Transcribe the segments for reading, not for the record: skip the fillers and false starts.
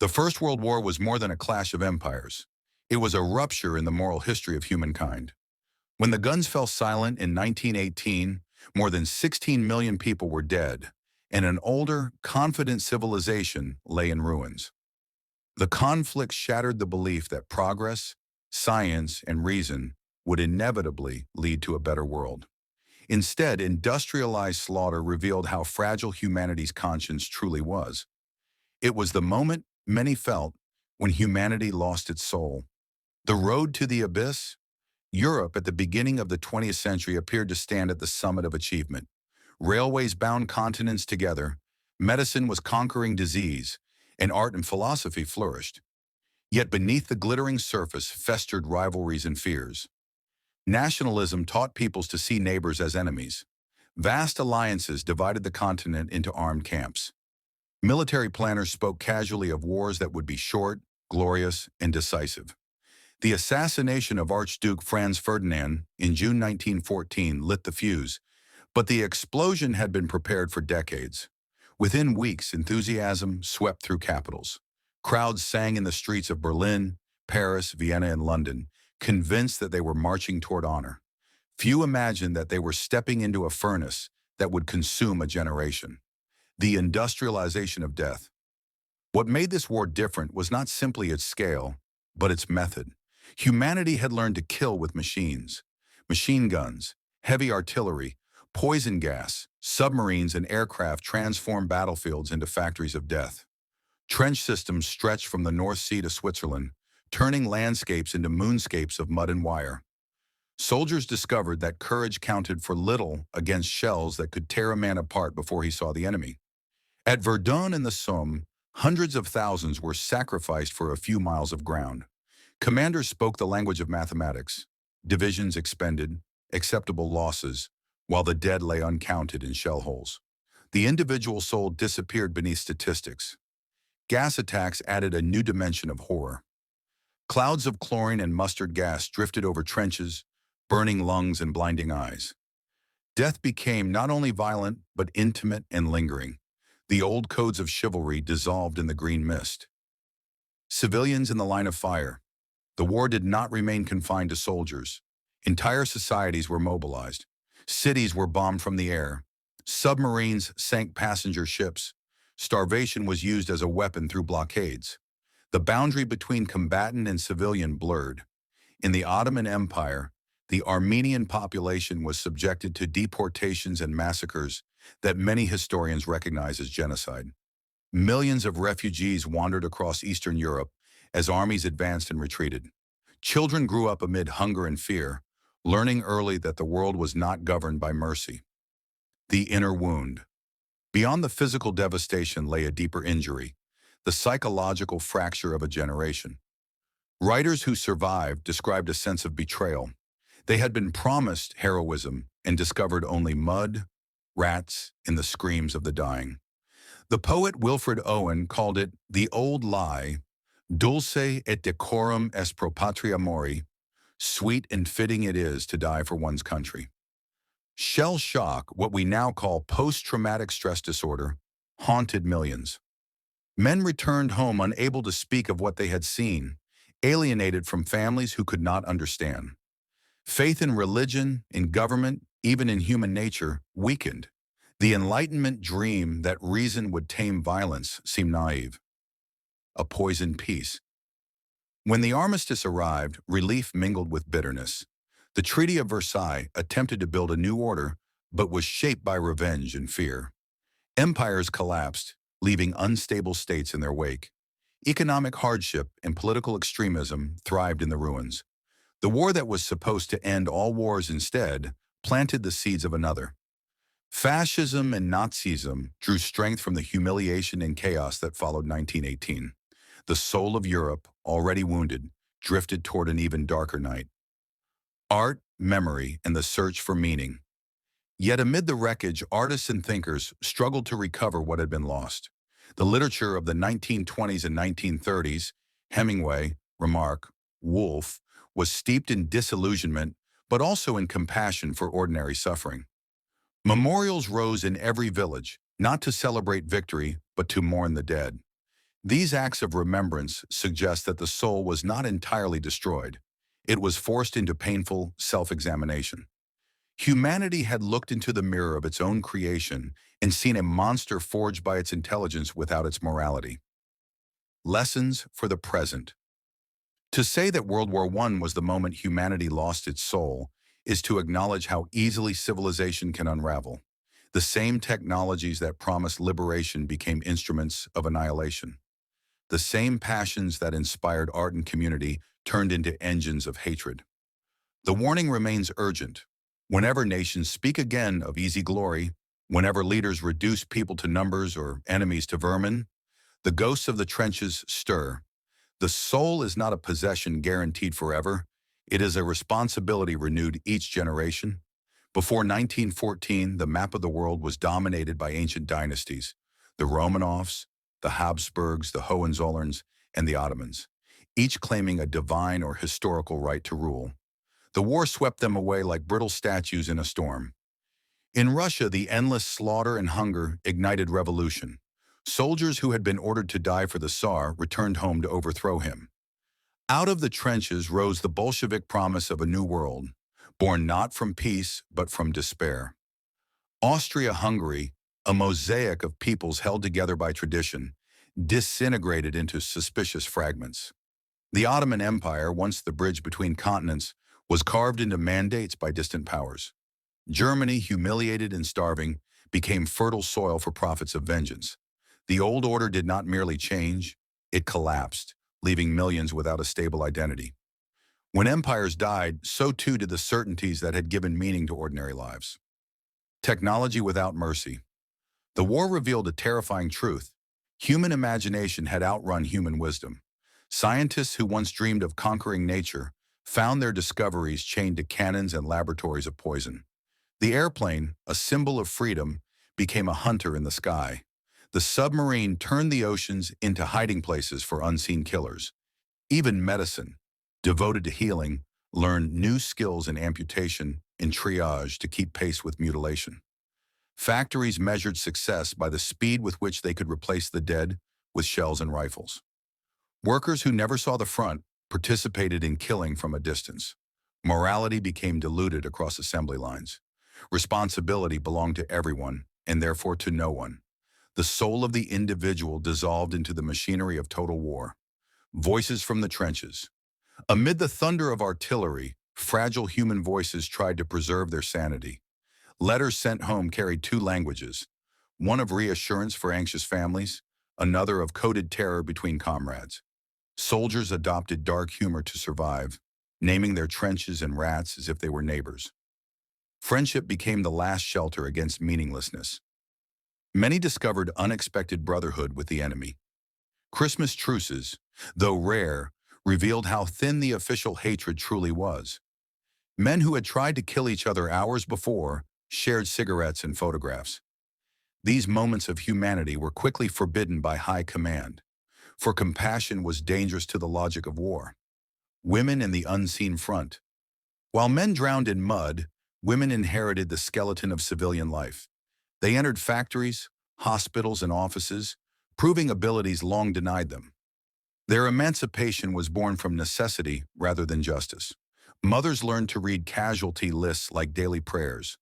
The First World War was more than a clash of empires. It was a rupture in the moral history of humankind. When the guns fell silent in 1918, more than 16 million people were dead, and an older, confident civilization lay in ruins. The conflict shattered the belief that progress, science, and reason would inevitably lead to a better world. Instead, industrialized slaughter revealed how fragile humanity's conscience truly was. It was the moment many felt when humanity lost its soul. The road to the abyss? Europe at the beginning of the 20th century appeared to stand at the summit of achievement. Railways bound continents together, medicine was conquering disease, and art and philosophy flourished. Yet beneath the glittering surface festered rivalries and fears. Nationalism taught peoples to see neighbors as enemies. Vast alliances divided the continent into armed camps. Military planners spoke casually of wars that would be short, glorious, and decisive. The assassination of Archduke Franz Ferdinand in June 1914 lit the fuse, but the explosion had been prepared for decades. Within weeks, enthusiasm swept through capitals. Crowds sang in the streets of Berlin, Paris, Vienna, and London, convinced that they were marching toward honor. Few imagined that they were stepping into a furnace that would consume a generation. The industrialization of death. What made this war different was not simply its scale, but its method. Humanity had learned to kill with machines. Machine guns, heavy artillery, poison gas, submarines, and aircraft transformed battlefields into factories of death. Trench systems stretched from the North Sea to Switzerland, turning landscapes into moonscapes of mud and wire. Soldiers discovered that courage counted for little against shells that could tear a man apart before he saw the enemy. At Verdun and the Somme, hundreds of thousands were sacrificed for a few miles of ground. Commanders spoke the language of mathematics. Divisions expended, acceptable losses, while the dead lay uncounted in shell holes. The individual soul disappeared beneath statistics. Gas attacks added a new dimension of horror. Clouds of chlorine and mustard gas drifted over trenches, burning lungs and blinding eyes. Death became not only violent, but intimate and lingering. The old codes of chivalry dissolved in the green mist. Civilians in the line of fire. The war did not remain confined to soldiers. Entire societies were mobilized. Cities were bombed from the air. Submarines sank passenger ships. Starvation was used as a weapon through blockades. The boundary between combatant and civilian blurred. In the Ottoman Empire, the Armenian population was subjected to deportations and massacres that many historians recognize as genocide. Millions of refugees wandered across Eastern Europe as armies advanced and retreated. Children grew up amid hunger and fear, learning early that the world was not governed by mercy. The inner wound. Beyond the physical devastation lay a deeper injury, the psychological fracture of a generation. Writers who survived described a sense of betrayal. They had been promised heroism and discovered only mud, rats, and the screams of the dying. The poet Wilfred Owen called it the old lie, dulce et decorum est pro patria mori, sweet and fitting it is to die for one's country. Shell shock, what we now call post-traumatic stress disorder, haunted millions. Men returned home unable to speak of what they had seen, alienated from families who could not understand. Faith in religion, in government, even in human nature, weakened. The Enlightenment dream that reason would tame violence seemed naive. A poisoned peace. When the armistice arrived, relief mingled with bitterness. The Treaty of Versailles attempted to build a new order, but was shaped by revenge and fear. Empires collapsed, leaving unstable states in their wake. Economic hardship and political extremism thrived in the ruins. The war that was supposed to end all wars instead planted the seeds of another. Fascism and Nazism drew strength from the humiliation and chaos that followed 1918. The soul of Europe, already wounded, drifted toward an even darker night. Art, memory, and the search for meaning. Yet amid the wreckage, artists and thinkers struggled to recover what had been lost. The literature of the 1920s and 1930s, Hemingway, Remarque, Woolf, was steeped in disillusionment, but also in compassion for ordinary suffering. Memorials rose in every village, not to celebrate victory, but to mourn the dead. These acts of remembrance suggest that the soul was not entirely destroyed. It was forced into painful self-examination. Humanity had looked into the mirror of its own creation and seen a monster forged by its intelligence without its morality. Lessons for the present. To say that World War I was the moment humanity lost its soul is to acknowledge how easily civilization can unravel. The same technologies that promised liberation became instruments of annihilation. The same passions that inspired art and community turned into engines of hatred. The warning remains urgent. Whenever nations speak again of easy glory, whenever leaders reduce people to numbers or enemies to vermin, the ghosts of the trenches stir. The soul is not a possession guaranteed forever. It is a responsibility renewed each generation. Before 1914, the map of the world was dominated by ancient dynasties, the Romanovs, the Habsburgs, the Hohenzollerns, and the Ottomans, each claiming a divine or historical right to rule. The war swept them away like brittle statues in a storm. In Russia, the endless slaughter and hunger ignited revolution. Soldiers who had been ordered to die for the Tsar returned home to overthrow him. Out of the trenches rose the Bolshevik promise of a new world, born not from peace but from despair. Austria-Hungary, a mosaic of peoples held together by tradition, disintegrated into suspicious fragments. The Ottoman Empire, once the bridge between continents, was carved into mandates by distant powers. Germany, humiliated and starving, became fertile soil for prophets of vengeance. The old order did not merely change, it collapsed, leaving millions without a stable identity. When empires died, so too did the certainties that had given meaning to ordinary lives. Technology without mercy. The war revealed a terrifying truth. Human imagination had outrun human wisdom. Scientists who once dreamed of conquering nature found their discoveries chained to cannons and laboratories of poison. The airplane, a symbol of freedom, became a hunter in the sky. The submarine turned the oceans into hiding places for unseen killers. Even medicine, devoted to healing, learned new skills in amputation and triage to keep pace with mutilation. Factories measured success by the speed with which they could replace the dead with shells and rifles. Workers who never saw the front participated in killing from a distance. Morality became diluted across assembly lines. Responsibility belonged to everyone, and therefore to no one. The soul of the individual dissolved into the machinery of total war. Voices from the trenches. Amid the thunder of artillery, fragile human voices tried to preserve their sanity. Letters sent home carried two languages, one of reassurance for anxious families, another of coded terror between comrades. Soldiers adopted dark humor to survive, naming their trenches and rats as if they were neighbors. Friendship became the last shelter against meaninglessness. Many discovered unexpected brotherhood with the enemy. Christmas truces, though rare, revealed how thin the official hatred truly was. Men who had tried to kill each other hours before shared cigarettes and photographs. These moments of humanity were quickly forbidden by high command, for compassion was dangerous to the logic of war. Women in the unseen front. While men drowned in mud, women inherited the skeleton of civilian life. They entered factories, hospitals, and offices, proving abilities long denied them. Their emancipation was born from necessity rather than justice. Mothers learned to read casualty lists like daily prayers.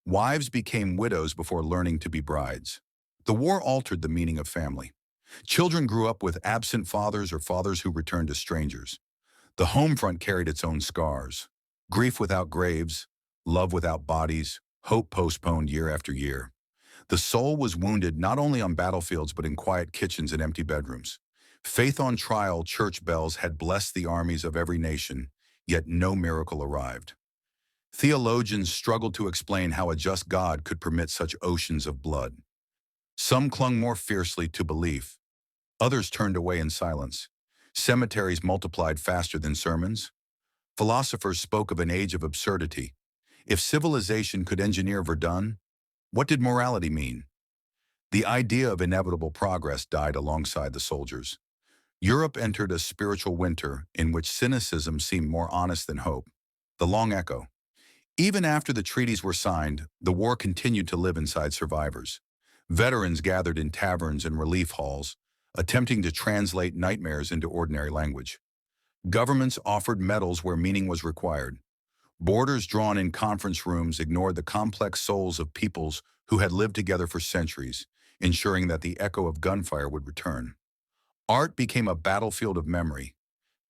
Wives became widows before learning to be brides. The war altered the meaning of family. Children grew up with absent fathers or fathers who returned as strangers. The home front carried its own scars. Grief without graves, love without bodies, hope postponed year after year. The soul was wounded not only on battlefields but in quiet kitchens and empty bedrooms. Faith on trial church bells had blessed the armies of every nation, yet no miracle arrived. Theologians struggled to explain how a just God could permit such oceans of blood. Some clung more fiercely to belief. Others turned away in silence. Cemeteries multiplied faster than sermons. Philosophers spoke of an age of absurdity. If civilization could engineer Verdun, what did morality mean? The idea of inevitable progress died alongside the soldiers. Europe entered a spiritual winter in which cynicism seemed more honest than hope. The long echo. Even after the treaties were signed, the war continued to live inside survivors. Veterans gathered in taverns and relief halls, attempting to translate nightmares into ordinary language. Governments offered medals where meaning was required. Borders drawn in conference rooms ignored the complex souls of peoples who had lived together for centuries, ensuring that the echo of gunfire would return. Art became a battlefield of memory.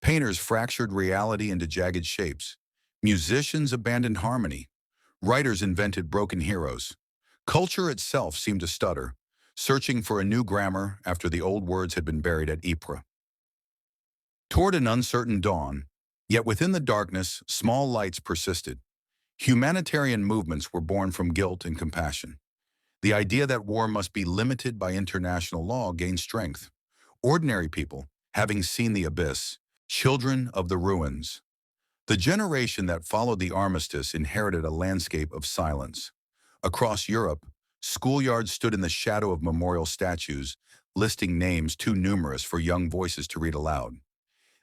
Painters fractured reality into jagged shapes. Musicians abandoned harmony. Writers invented broken heroes. Culture itself seemed to stutter, searching for a new grammar after the old words had been buried at Ypres. Toward an uncertain dawn, yet within the darkness, small lights persisted. Humanitarian movements were born from guilt and compassion. The idea that war must be limited by international law gained strength. Ordinary people, having seen the abyss, children of the ruins. The generation that followed the armistice inherited a landscape of silence. Across Europe, schoolyards stood in the shadow of memorial statues, listing names too numerous for young voices to read aloud.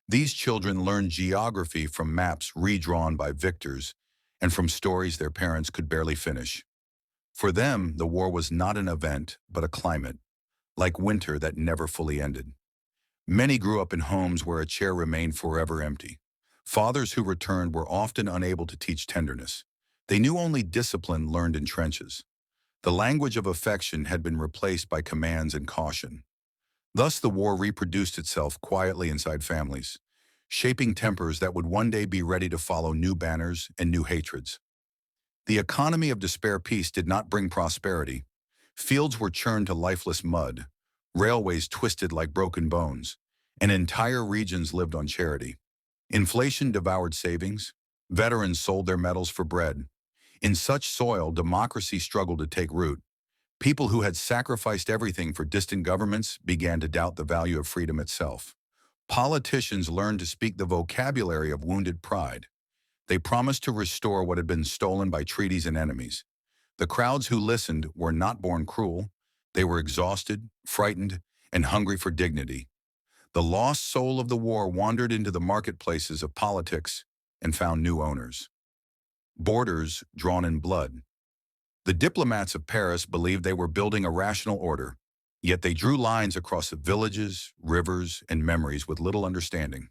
These children learned geography from maps redrawn by victors and from stories their parents could barely finish. For them, the war was not an event, but a climate, like winter that never fully ended. Many grew up in homes where a chair remained forever empty. Fathers who returned were often unable to teach tenderness. They knew only discipline learned in trenches. The language of affection had been replaced by commands and caution. Thus the war reproduced itself quietly inside families, shaping tempers that would one day be ready to follow new banners and new hatreds. The economy of despair peace did not bring prosperity. Fields were churned to lifeless mud, railways twisted like broken bones, and entire regions lived on charity. Inflation devoured savings. Veterans sold their medals for bread. In such soil, democracy struggled to take root. People who had sacrificed everything for distant governments began to doubt the value of freedom itself. Politicians learned to speak the vocabulary of wounded pride. They promised to restore what had been stolen by treaties and enemies. The crowds who listened were not born cruel. They were exhausted, frightened, and hungry for dignity. The lost soul of the war wandered into the marketplaces of politics and found new owners. Borders drawn in blood. The diplomats of Paris believed they were building a rational order, yet they drew lines across the villages, rivers, and memories with little understanding.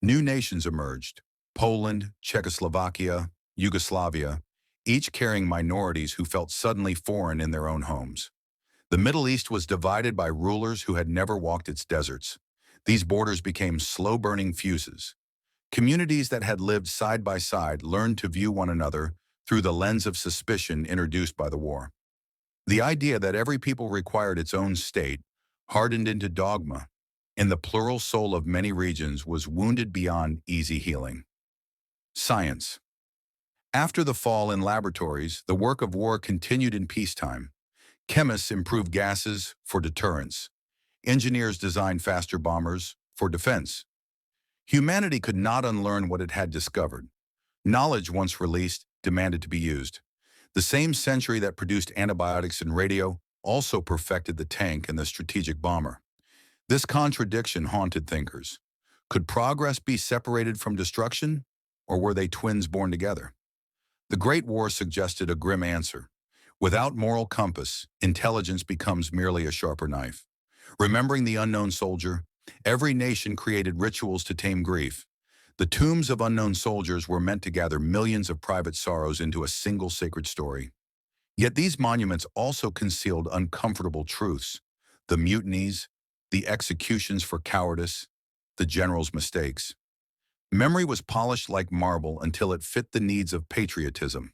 New nations emerged: Poland, Czechoslovakia, Yugoslavia, each carrying minorities who felt suddenly foreign in their own homes. The Middle East was divided by rulers who had never walked its deserts. These borders became slow-burning fuses. Communities that had lived side by side learned to view one another through the lens of suspicion introduced by the war. The idea that every people required its own state hardened into dogma, and the plural soul of many regions was wounded beyond easy healing. Science. After the fall in laboratories, the work of war continued in peacetime. Chemists improved gases for deterrence. Engineers designed faster bombers for defense. Humanity could not unlearn what it had discovered. Knowledge once released demanded to be used. The same century that produced antibiotics and radio also perfected the tank and the strategic bomber. This contradiction haunted thinkers. Could progress be separated from destruction, or were they twins born together? The Great War suggested a grim answer. Without moral compass, intelligence becomes merely a sharper knife. Remembering the unknown soldier, every nation created rituals to tame grief. The tombs of unknown soldiers were meant to gather millions of private sorrows into a single sacred story. Yet these monuments also concealed uncomfortable truths: the mutinies, the executions for cowardice, the generals' mistakes. Memory was polished like marble until it fit the needs of patriotism.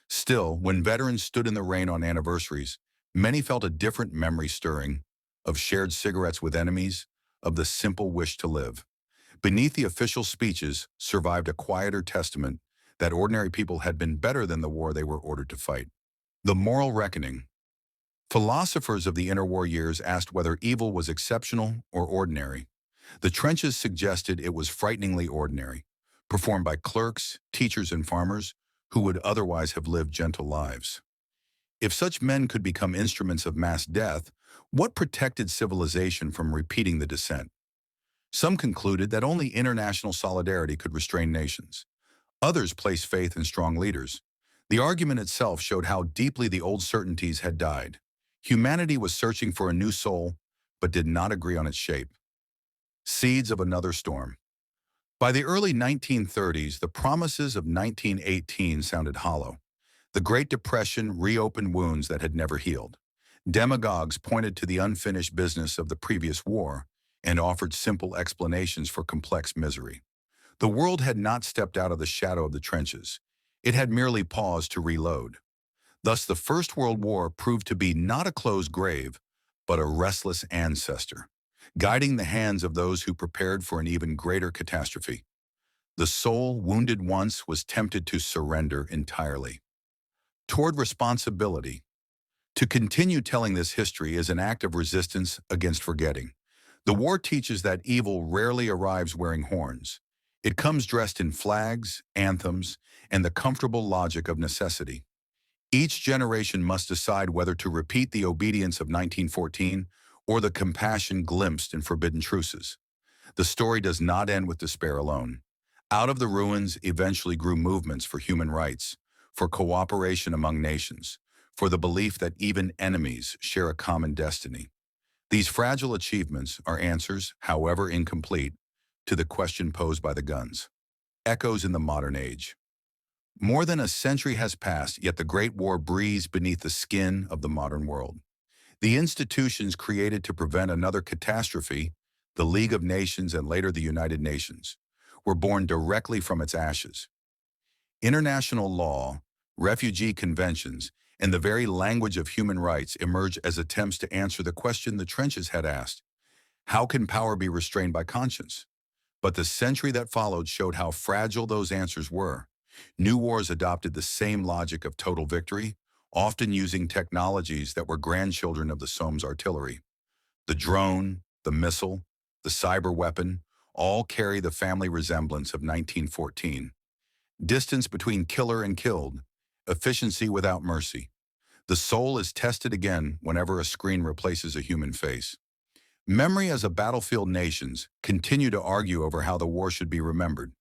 Still, when veterans stood in the rain on anniversaries, many felt a different memory stirring: of shared cigarettes with enemies, of the simple wish to live. Beneath the official speeches survived a quieter testament that ordinary people had been better than the war they were ordered to fight. The moral reckoning. Philosophers of the interwar years asked whether evil was exceptional or ordinary. The trenches suggested it was frighteningly ordinary, performed by clerks, teachers, and farmers who would otherwise have lived gentle lives. If such men could become instruments of mass death, what protected civilization from repeating the descent? Some concluded that only international solidarity could restrain nations. Others placed faith in strong leaders. The argument itself showed how deeply the old certainties had died. Humanity was searching for a new soul, but did not agree on its shape. Seeds of another storm. By the early 1930s, the promises of 1918 sounded hollow. The Great Depression reopened wounds that had never healed. Demagogues pointed to the unfinished business of the previous war and offered simple explanations for complex misery. The world had not stepped out of the shadow of the trenches. It had merely paused to reload. Thus, the First World War proved to be not a closed grave, but a restless ancestor, guiding the hands of those who prepared for an even greater catastrophe. The soul, wounded once, was tempted to surrender entirely. Toward responsibility. To continue telling this history is an act of resistance against forgetting. The war teaches that evil rarely arrives wearing horns. It comes dressed in flags, anthems, and the comfortable logic of necessity. Each generation must decide whether to repeat the obedience of 1914 or the compassion glimpsed in forbidden truces. The story does not end with despair alone. Out of the ruins eventually grew movements for human rights, for cooperation among nations, for the belief that even enemies share a common destiny. These fragile achievements are answers, however incomplete, to the question posed by the guns. Echoes in the modern age. More than a century has passed, yet the Great War breathes beneath the skin of the modern world. The institutions created to prevent another catastrophe, the League of Nations and later the United Nations, were born directly from its ashes. International law, refugee conventions, and the very language of human rights emerge as attempts to answer the question the trenches had asked: how can power be restrained by conscience? But the century that followed showed how fragile those answers were. New wars adopted the same logic of total victory, often using technologies that were grandchildren of the Somme's artillery. The drone, the missile, the cyber weapon, all carry the family resemblance of 1914. Distance between killer and killed, efficiency without mercy. The soul is tested again whenever a screen replaces a human face. Memory as a battlefield. Nations continue to argue over how the war should be remembered.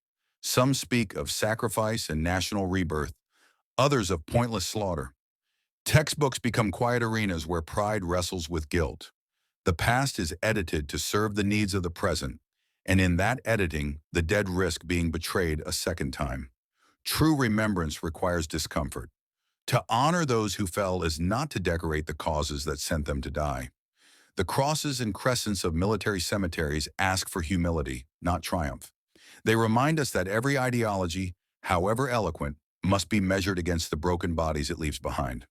Some speak of sacrifice and national rebirth, others of pointless slaughter. Textbooks become quiet arenas where pride wrestles with guilt. The past is edited to serve the needs of the present, and in that editing, the dead risk being betrayed a second time. True remembrance requires discomfort. To honor those who fell is not to decorate the causes that sent them to die. The crosses and crescents of military cemeteries ask for humility, not triumph. They remind us that every ideology, however eloquent, must be measured against the broken bodies it leaves behind.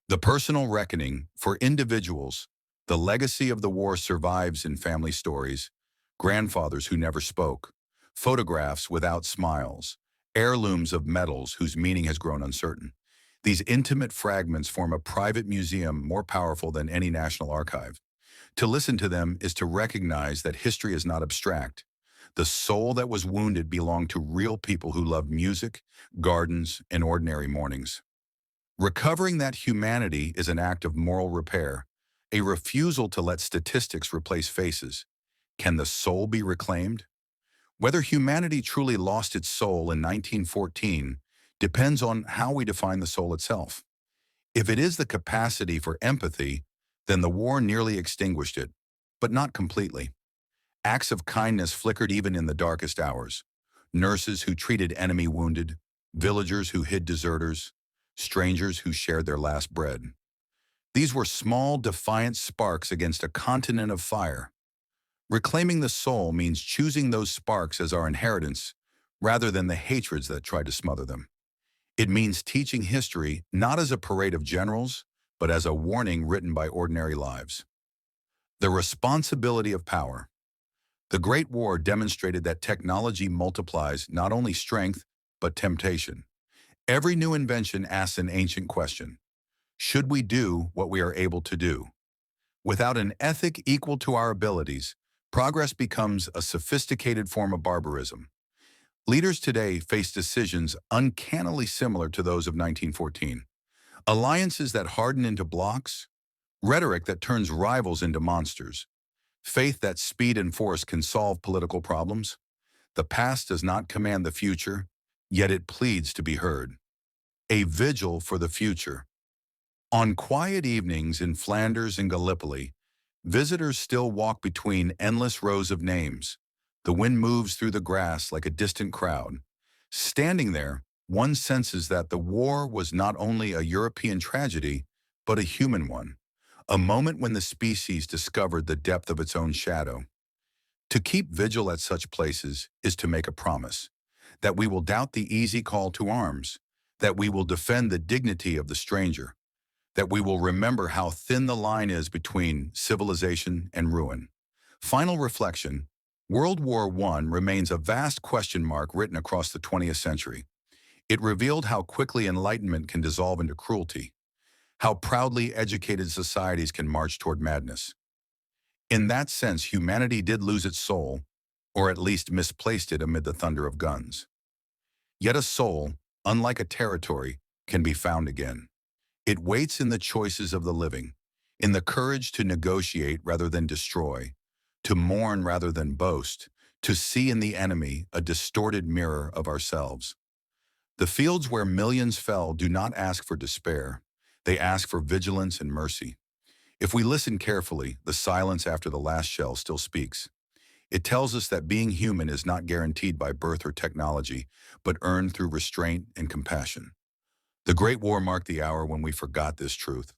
The personal reckoning. For individuals, the legacy of the war survives in family stories: grandfathers who never spoke, photographs without smiles, heirlooms of medals whose meaning has grown uncertain. These intimate fragments form a private museum more powerful than any national archive. To listen to them is to recognize that history is not abstract. The soul that was wounded belonged to real people who loved music, gardens, and ordinary mornings. Recovering that humanity is an act of moral repair, a refusal to let statistics replace faces. Can the soul be reclaimed? Whether humanity truly lost its soul in 1914 depends on how we define the soul itself. If it is the capacity for empathy, then the war nearly extinguished it, but not completely. Acts of kindness flickered even in the darkest hours. Nurses who treated enemy wounded, villagers who hid deserters, strangers who shared their last bread. These were small, defiant sparks against a continent of fire. Reclaiming the soul means choosing those sparks as our inheritance rather than the hatreds that tried to smother them. It means teaching history not as a parade of generals, but as a warning written by ordinary lives. The responsibility of power. The Great War demonstrated that technology multiplies not only strength, but temptation. Every new invention asks an ancient question: should we do what we are able to do? Without an ethic equal to our abilities, progress becomes a sophisticated form of barbarism. Leaders today face decisions uncannily similar to those of 1914. Alliances that harden into blocs, rhetoric that turns rivals into monsters, faith that speed and force can solve political problems. The past does not command the future, yet it pleads to be heard. A vigil for the future. On quiet evenings in Flanders and Gallipoli, Visitors still walk between endless rows of names. The wind moves through the grass like a distant crowd. Standing there, one senses that the war was not only a European tragedy, but a human one, a moment when the species discovered the depth of its own shadow. To keep vigil at such places is to make a promise, that we will doubt the easy call to arms, that we will defend the dignity of the stranger, that we will remember how thin the line is between civilization and ruin. Final reflection: World War I remains a vast question mark written across the 20th century. It revealed how quickly enlightenment can dissolve into cruelty, how proudly educated societies can march toward madness. In that sense, humanity did lose its soul, or at least misplaced it amid the thunder of guns. Yet a soul, unlike a territory, can be found again. It waits in the choices of the living, in the courage to negotiate rather than destroy, to mourn rather than boast, to see in the enemy a distorted mirror of ourselves. The fields where millions fell do not ask for despair. They ask for vigilance and mercy. If we listen carefully, the silence after the last shell still speaks. It tells us that being human is not guaranteed by birth or technology, but earned through restraint and compassion. The Great War marked the hour when we forgot this truth.